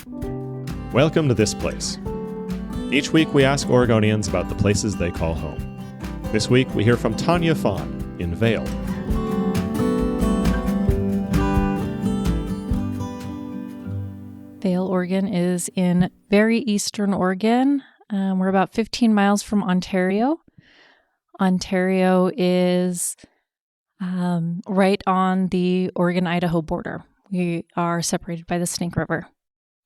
Welcome to This Place. Each week we ask Oregonians about the places they call home. This week we hear from Tanya Faughn in Vale. Vale, Oregon is in very eastern Oregon. We're about 15 miles from Ontario. Ontario is right on the Oregon-Idaho border. We are separated by the Snake River.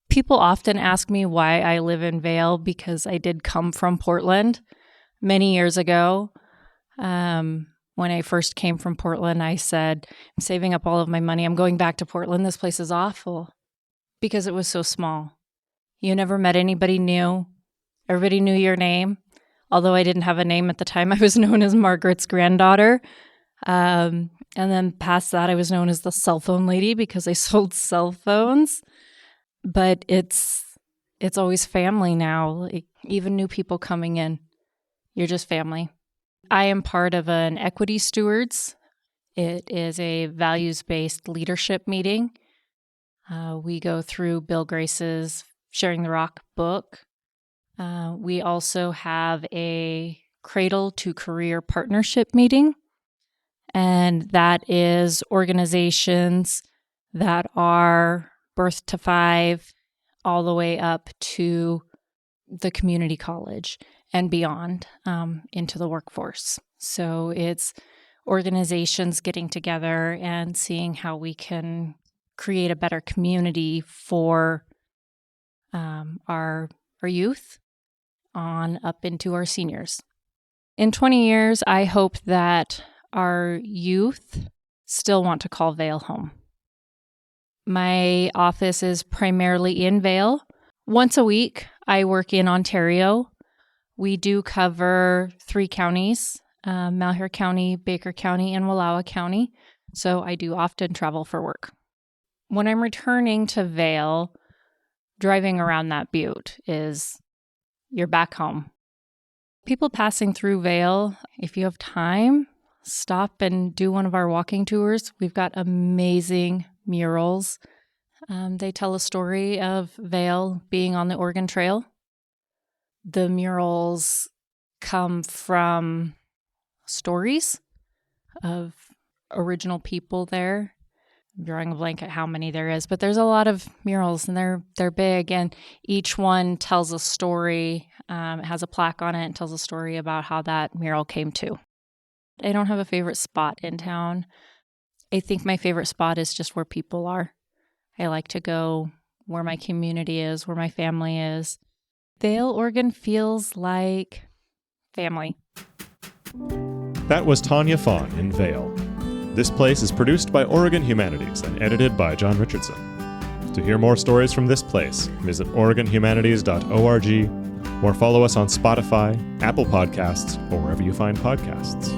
People often ask me why I live in Vale because I did come from Portland many years ago. When I first came from Portland, I said, I'm saving up all of my money. I'm going back to Portland. This place is awful. Because it was so small. You never met anybody new. Everybody knew your name. Although I didn't have a name at the time, I was known as Margaret's granddaughter. And then past that, I was known as the cell phone lady because I sold cell phones. But it's always family now. Like, even new people coming in, you're just family. I am part of an Equity Stewards. It is a values-based leadership meeting. We go through Bill Grace's Sharing the Rock book. We also have a Cradle to Career Partnership meeting, and that is organizations that are birth to 5 all the way up to the community college and beyond into the workforce. So it's organizations getting together and seeing how we can create a better community for our youth on up into our seniors. In 20 years, I hope that our youth still want to call Vale home. My office is primarily in Vale. Once a week, I work in Ontario. We do cover 3 counties, Malheur County, Baker County, and Wallowa County. So I do often travel for work. When I'm returning to Vale, driving around that butte is, you're back home. People passing through Vale, if you have time, stop and do one of our walking tours. We've got amazing murals. They tell a story of Vale being on the Oregon Trail. The murals come from stories of original people there. I'm drawing a blank at how many there is, but there's a lot of murals, and they're big, and each one tells a story. It has a plaque on it and tells a story about how that mural came to. I don't have a favorite spot in town. I think my favorite spot is just where people are. I like to go where my community is, where my family is. Vale, Oregon feels like family. That was Tanya Faughn in Vale. This Place is produced by Oregon Humanities and edited by John Richardson. To hear more stories from This Place, visit OregonHumanities.org or follow us on Spotify, Apple Podcasts, or wherever you find podcasts.